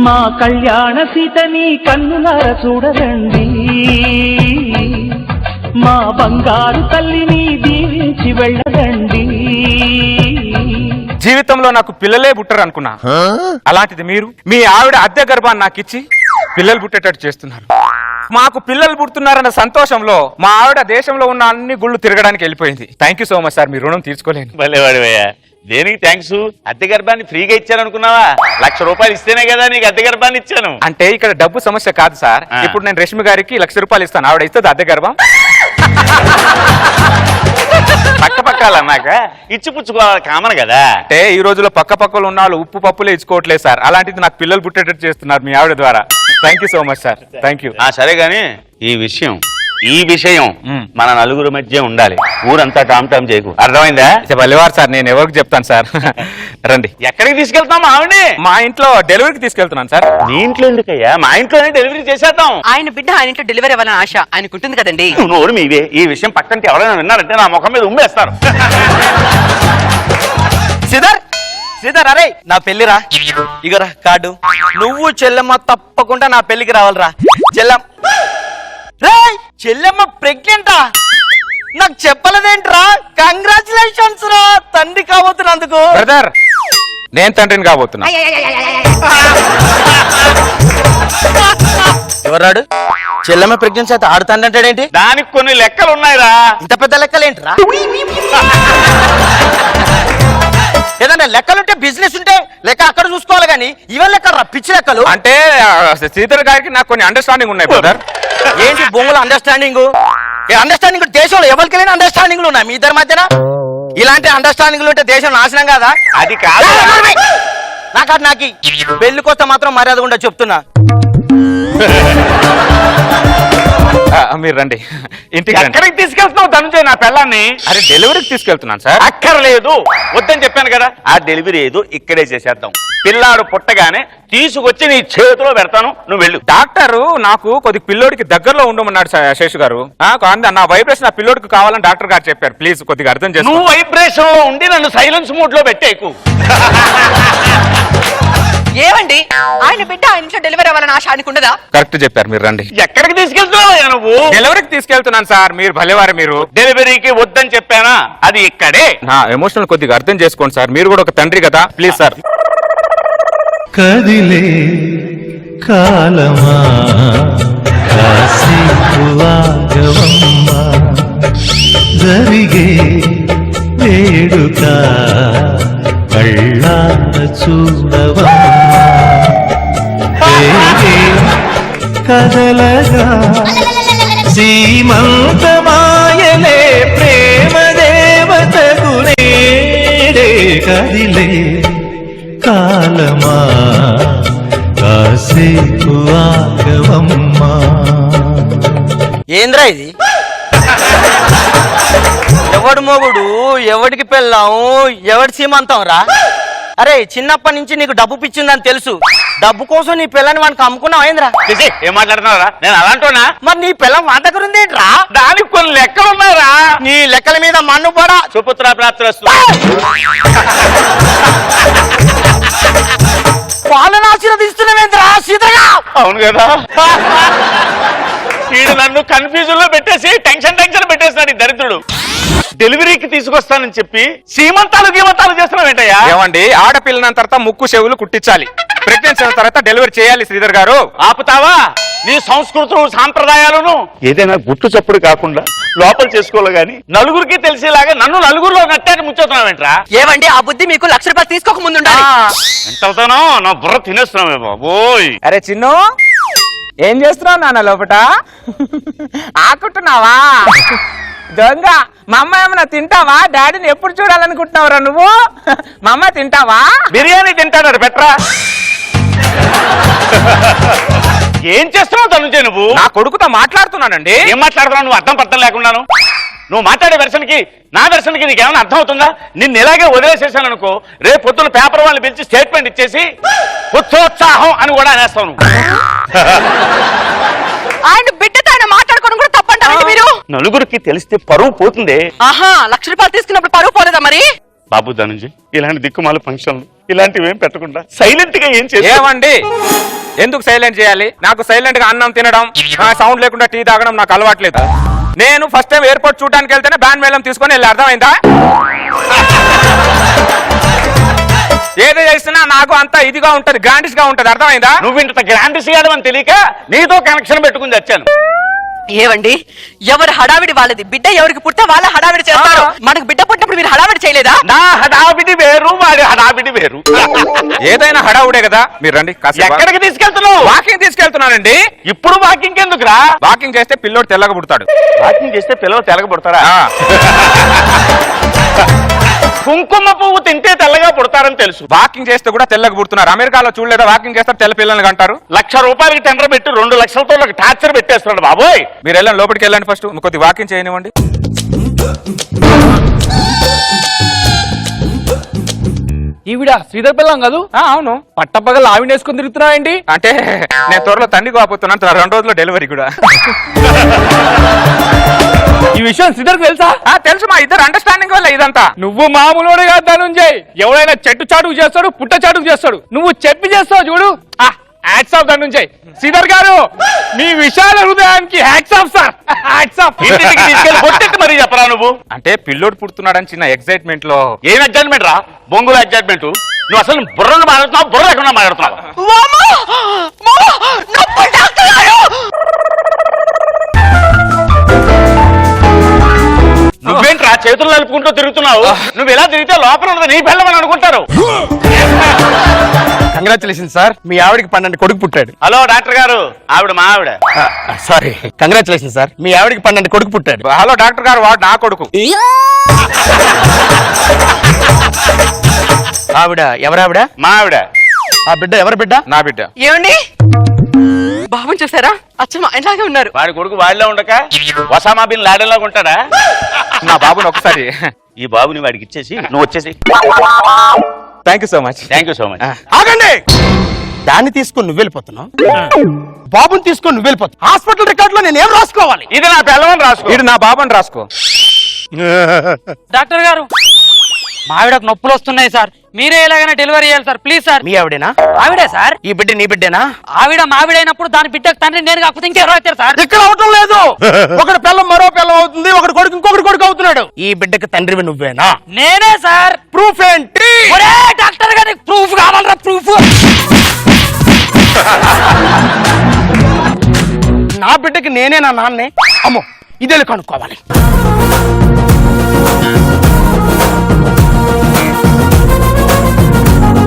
మా కళ్యాణ సీతని కన్నులార చూడరండి, మా బంగారు తల్లిని దీవించి వెళ్ళరండి. జీవితంలో నాకు పిల్లలే పుట్టరు అనుకున్నా, అలాంటిది మీరు మీ ఆవిడ అద్దె గర్భాన్ని నాకు ఇచ్చి పిల్లలు పుట్టేటట్టు చేస్తున్నారు. మాకు పిల్లలు పుడుతున్నారన్న సంతోషంలో మా ఆవిడ దేశంలో ఉన్న అన్ని గుళ్ళు తిరగడానికి వెళ్ళిపోయింది. Thank you so much sir, మీ రుణం తీర్చుకోలేను. భలేవాడివయ్యా, దేనికి థ్యాంక్స్? అద్దె గర్భాన్ని ఫ్రీగా ఇచ్చాను అనుకున్నావా? ₹1,00,000 ఇస్తేనే కదా నీకు అద్దె గర్భాన్ని ఇచ్చాను. అంటే ఇక్కడ డబ్బు సమస్య కాదు సార్. ఇప్పుడు నేను రష్మి గారికి ₹1,00,000 ఇస్తాను, ఆవిడ ఇస్తుంది అద్దె గర్భం. పక్క పక్కలు అన్నాక ఇచ్చిపుచ్చుకోవాలి, కామన్ కదా. అంటే ఈ రోజుల్లో పక్క పక్కలు ఉన్న వాళ్ళు ఉప్పు పప్పులే ఇచ్చుకోవట్లేదు సార్, అలాంటిది నాకు పిల్లలు పుట్టేటట్టు చేస్తున్నారు మీ ఆవిడ ద్వారా. Thank you so much sir, thank you. సరే గాని ఈ విషయం మన నలుగురు మధ్య ఉండాలి, ఊరంతా టామ్ టామ్ చేయకు, అర్థమైందా? బలివారు సార్, నేను ఎవరికి చెప్తాను సార్. రండి. ఎక్కడికి తీసుకెళ్తాం ఆవిడని? మా ఇంట్లో డెలివరీకి తీసుకెళ్తున్నాను సార్. నీ ఇంట్లో ఎందుకయ్యా, మా ఇంట్లోనే డెలివరీ చేసేద్దాం. ఆయన బిడ్డ ఆయన ఇంట్లో డెలివరీ అవ్వాలని ఆశ ఆయనకు ఉంటుంది కదండి. నోరు మీవే, ఈ విషయం పక్కంటే ఎవరైనా విన్నారంటే నా ముఖం మీద ఉమ్మేస్తారు. శ్రీధర్, అరే నా పెళ్లిరా, ఇగరా కార్డు. నువ్వు చెల్లెమ్మ తప్పకుండా నా పెళ్లికి రావాలిరా. చెల్లెమ్మ ప్రెగ్నెంటా? నాకు చెప్పలేదేంట్రా? కంగ్రాచులేషన్స్ రా, తండ్రి కాబోతున్నందుకు. బ్రదర్, నేను తండ్రిని కాబోతున్నా. ఎవరాడు? చెల్లెమ్మ ప్రెగ్నెన్సీ అయితే ఆడుతాండి అంటాడేంటి? దానికి కొన్ని లెక్కలు ఉన్నాయిరా. ఇంత పెద్ద లెక్కలేంట్రా? ఏదన్నా లెక్కలుంటే బిజినెస్ ఉంటే లెక్క అక్కడ చూసుకోవాలి కానీ ఇవే లెక్కలు పిచ్చి లెక్కలు. అంటే శ్రీధర్ గారికి నాకు కొన్ని అండర్స్టాండింగ్ ఉన్నాయి బ్రదర్. ఏంటి బొంగుల అండర్స్టాండింగ్? అండర్స్టాండింగ్ దేశంలో ఎవరికి లేని అండర్స్టాండింగ్లు ఉన్నాయి మీ ఇద్దరి మధ్యన. ఇలాంటి అండర్స్టాండింగ్లు ఉంటే దేశం నాశనం కాదా? అది కాదు, నాకు పెళ్లి కోసం మాత్రం మర్యాద కూడా చెప్తున్నా. మీరు రండి ఇంటికి. ఎక్కడికి తీసుకెళ్తున్నావు ధనంజయ్ నా పిల్లాన్ని? అరే డెలివరీకి తీసుకెళ్తున్నాను సార్. అక్కర్లేదు, వద్దని చెప్పాను కదా. ఆ డెలివరీ ఏదో ఇక్కడే చేసేద్దాం. పిల్లాడు పుట్టగానే తీసుకొచ్చి నీ చేతిలో పెడతాను, నువ్వు వెళ్ళు. డాక్టరు నాకు కొద్ది పిల్లోడికి దగ్గరలో ఉండమన్నాడు శేషు గారు. నా వైబ్రేషన్ ఆ పిల్లోడికి కావాలని డాక్టర్ గారు చెప్పారు. ప్లీజ్ కొద్దిగా అర్థం చేసుకో. నువ్వు వైబ్రేషన్ లో ఉండి నన్ను సైలెన్స్ మోడ్ లో పెట్టేకు. ఏమండి, ఆయన బిడ్డ ఆయన ఇంట్లో డెలివరీ అవ్వాలని ఆశ ఆయనకు ఉండదా? కరెక్ట్ చెప్పారు, మీరు రండి. ఎక్కడికి తీసుకెళ్తున్నావు నువ్వు? డెలివరీకి తీసుకెళ్తున్నాను సార్. మీరు భలేవారు. మీరు డెలివరీకి వద్దని చెప్పానా? అది ఇక్కడే. నా ఎమోషనల్ కొద్దిగా అర్థం చేసుకోండి సార్, మీరు కూడా ఒక తండ్రి కదా. Please sir. కదిలే కాలమా కాసేపు ఆగవమ్మా, జరిగే వేడుక కళ్ళాన చూడవమ్మా, కదలగా సీమంతమాయలే ప్రేమ దేవతకు నేడే. కదిలే కాలమా కాసేపు ఆగవమ్మా. ఏంద్రా ఇది? ఎవడు మొగుడు, ఎవడికి పెళ్ళాం, ఎవడి సీమంతం రా? అరే చిన్నప్పటి నుంచి నీకు డబ్బు పిచ్చిందని తెలుసు, డబ్బు కోసం నీ పిల్లని వానికి అమ్ముకున్నావు ఏంద్రా? ఏం మాట్లాడుతున్నారా? నేను అలాంటోనా? మరి నీ పిల్లం మా దగ్గర ఉందేంట్రా? దానికి కొన్ని లెక్కలు ఉన్నారా? నీ లెక్కల మీద మన్ను పడా. సుపుత్ర ప్రాప్తిరస్తు. వాళ్ళని ఆశీర్వదిస్తున్నావేంద్రా సీతగా? అవును కదా, వీడు నన్ను కన్ఫ్యూజన్ లో పెట్టేసి టెన్షన్ పెట్టేస్తాడు ఈ దరిద్రుడు. డెలివరీకి తీసుకొస్తానని చెప్పి సీమంతాలు గీమంతాలు చేస్తున్నావు ఏంటయ్యా? ఏమండి, ఆడపిల్లన తర్వాత ముక్కు చెవులు కుట్టించాలి, ప్రెగ్నెన్సీ అయిన తర్వాత డెలివరీ చేయాలి. శ్రీధర్ గారు ఆపుతావా? నీ సంస్కృతులు సాంప్రదాయాలను ఏదైనా గుట్టు చప్పుడు కాకుండా లోపల చేసుకోవాలి గాని నలుగురికి తెలిసేలాగా నన్ను నలుగురిలో నట్టాక ముచ్చుతున్నావేంట్రా? ఏమండి, ఆ బుద్ధి మీకు ₹1,00,000 తీసుకోక ముందు ఉండాలి. ఎంత అవుతానో నా బుర్ర తినేస్తున్నావే బాబోయ్. అరే చిన్ను, ఏం చేస్తున్నావు నాన్న లోపట? ఆకుంటున్నావా దొంగ? మా అమ్మ ఏమన్నా తింటావా? డాడీని ఎప్పుడు చూడాలనుకుంటున్నావురా నువ్వు? మా అమ్మ తింటావా? బిర్యానీ తింటాడు పెట్రా. ఏం చేస్తున్నావు ధనుంజయ్ నువ్వు? నా కొడుకుతో మాట్లాడుతున్నానండి. ఏం మాట్లాడుతున్నావు నువ్వు? అర్థం పర్థం లేకున్నాను. నువ్వు మాట్లాడే వెర్షన్కి నా వెర్షన్కి నీకేమైనా అర్థం అవుతుందా? నిన్ను ఇలాగే వదిలేసేసాను అనుకో, రేపు పొద్దున పేపర్ వాళ్ళని పిలిచి స్టేట్మెంట్ ఇచ్చేసి ఉత్సోత్సాహం అని కూడా అనేస్తాను. ఆయన బిడ్డతో ఆయన మాట్లాడుకోవడం కూడా తప్పంటారండి మీరు? నలుగురికి తెలిస్తే పరువు పోతుంది. ఆహా, ₹1,00,000 తీసుకున్నప్పుడు పరువు పోలేదా మరి? బాబు ధనుంజయ్, ఇలాంటి దిక్కుమాల ఫంక్షన్లు ఇలాంటివి ఏం పెట్టకుండా సైలెంట్ గా ఏం చేయాలి? ఏమండి ఎందుకు సైలెంట్ చేయాలి? నాకు సైలెంట్ గా అన్నం తినడం, సౌండ్ లేకుండా టీ తాగడం నాకు అలవాట్లేదు. నేను ఫస్ట్ టైం ఎయిర్పోర్ట్ చూడడానికి వెళ్తేనే బ్యాండ్ మేళం తీసుకొని వెళ్ళి, అర్థమైందా? ఏది చేసినా నాకు అంత ఇదిగా ఉంటది, గ్రాండిష్ గా ఉంటది, అర్థమైందా? నువ్వు ఇంత గ్రాండిస్ అని తెలియక నీతో కనెక్షన్ పెట్టుకుని వచ్చాను. ఏవండి, ఎవరు హడావిడి వాళ్ళది. బిడ్డ ఎవరికి పుట్టితే వాళ్ళ హడావిడి చేస్తారు. మనకు బిడ్డ పుట్టినప్పుడు మీరు హడావిడి చేయలేదా? నా హడావిడి వేరు, వాడి హడావిడి వేరు. ఏదైనా హడావుడే కదా. మీరు రండి. ఎక్కడికి తీసుకెళ్తున్నావు? వాకింగ్ తీసుకెళ్తున్నానండి. ఇప్పుడు వాకింగ్ ఎందుకురా? వాకింగ్ చేస్తే పిల్లోడు తెల్లగా పుడతాడు. వాకింగ్ చేస్తే పిల్లలు తెల్లగబడతారా? కుంకుమ పువ్వు తింటే తెల్లగా పుడతారని తెలుసు. వాకింగ్ చేస్తే కూడా తెల్లగా పుడుతున్నారు. అమెరికాలో చూడలేదా? వాకింగ్ చేస్తారు, తెల్ల పిల్లల్ని అంటారు. ₹1,00,000 టెండర్ పెట్టి 2 లక్షలతో టార్చర్ పెట్టేస్తున్నాడు బాబోయ్. మీరు వెళ్ళండి, లోపలికి వెళ్ళండి. ఫస్ట్ కొద్ది వాకింగ్ చేయనివ్వండి. ఈవిడ శ్రీధర్ పిల్లం కాదు? అవును. పట్టపగలు ఆవిడేసుకుని తిరుగుతున్నాయండి. అంటే నేను త్వరలో తండ్రికి వాపోతున్నాను, 2 రోజుల్లో డెలివరీ కూడా. ఈ విషయం శ్రీధర్కి తెలుసా? తెలుసు, మా ఇద్దరు అండర్స్టాండింగ్ వల్ల ఇదంతా. నువ్వు మామూలుడే కాదు ధనుంజయ్. ఎవడైనా చెట్టు చాటుకు చేస్తాడు, పుట్ట చాటుకు చేస్తాడు. నువ్వు చెప్పి చేస్తావు చూడు. Hats off Dhananjay. శ్రీధర్ గారు, మీ విశాల హృదయానికి hats off sir. Hats off. ఇంటికి తీసుకెళ్ళి కొట్టెట్టు మరీ చెప్పరా నువ్వు? అంటే పిల్లోడు పుడుతున్నాడని చిన్న ఎక్సైట్మెంట్ లో. ఏం ఎగ్జైట్మెంట్ రా? బొంగుల ఎగ్జైట్మెంట్. నువ్వు అసలు బుర్రను మాట్లాడుతున్నావు, బుర్ర లేకుండా మాట్లాడుతున్నావు. నువ్వేంట్రా చేతులు నలుపుకుంటూ తిరుగుతున్నావు? నువ్వు ఇలా తిరిగితే లోపల ఉన్నది నీ పిల్లమని అనుకుంటారు. కంగ్రాచులేషన్ సార్, మీ ఆవిడకి 12 కొడుకు పుట్టాడు. హలో డాక్టర్ గారు, ఆవిడ మా ఆవిడ. సారీ, కంగ్రాచులేషన్ సార్, మీ ఆవిడకి 12 కొడుకు పుట్టాడు. హలో డాక్టర్ గారు, వాడు నా కొడుకు. ఆవిడ ఎవరావిడ? మా ఆవిడ. ఆ బిడ్డ ఎవరి బిడ్డ? నా బిడ్డ. ఏమండి, బాబుని చూసారా? అచ్చం ఆయనలాగే ఉన్నారు. వాడి కొడుకు వాడిలో ఉండక ఒసామా బిన్ లాడెన్ లాగా ఉంటాడా? నా బాబుని ఒకసారి ఈ బాబుని వాడికి ఇచ్చేసి నువ్వు వచ్చేసి. Thank you so much. Thank you so much. ఆగండి. దాన్ని తీసుకొని నువ్వు వెళ్ళిపోతున్నావు, బాబుని తీసుకొని నువ్వు వెళ్ళిపోతావు. హాస్పిటల్ రికార్డ్ లో నేను ఏం రాసుకోవాలి? ఇది నా పిల్లవని రాసుకో. ఇది నా బాబుని రాసుకో. డాక్టర్ గారు, మా ఆవిడకు నొప్పులు వస్తున్నాయి సార్, మీరే ఎలాగైనా డెలివరీ చేయాలి సార్, ప్లీజ్ సార్. మీ ఆవిడేనా? ఆవిడే సార్. ఈ బిడ్డ నీ బిడ్డేనా? ఆవిడ మావిడైనప్పుడు దాని బిడ్డకు తండ్రి నేను కాకపోతే ఇంకెవరో అవుతారు సార్. ఇక్కడ అవటం లేదు. ఒకటి పిల్లం మరో పిల్లం అవుతుంది, ఒకటి కొడుకు ఇంకొకటి కొడుకు అవుతున్నాడు. ఈ బిడ్డకి తండ్రివి నువ్వేనా? నేనే సార్. ప్రూఫ్ ఏంటి? ఒరే డాక్టర్ గారికి ప్రూఫ్ కావాలరా, ప్రూఫ్. నా బిడ్డకి నేనే నా నాన్నే. అమ్మో, ఇదే కనుక్కోవాలి.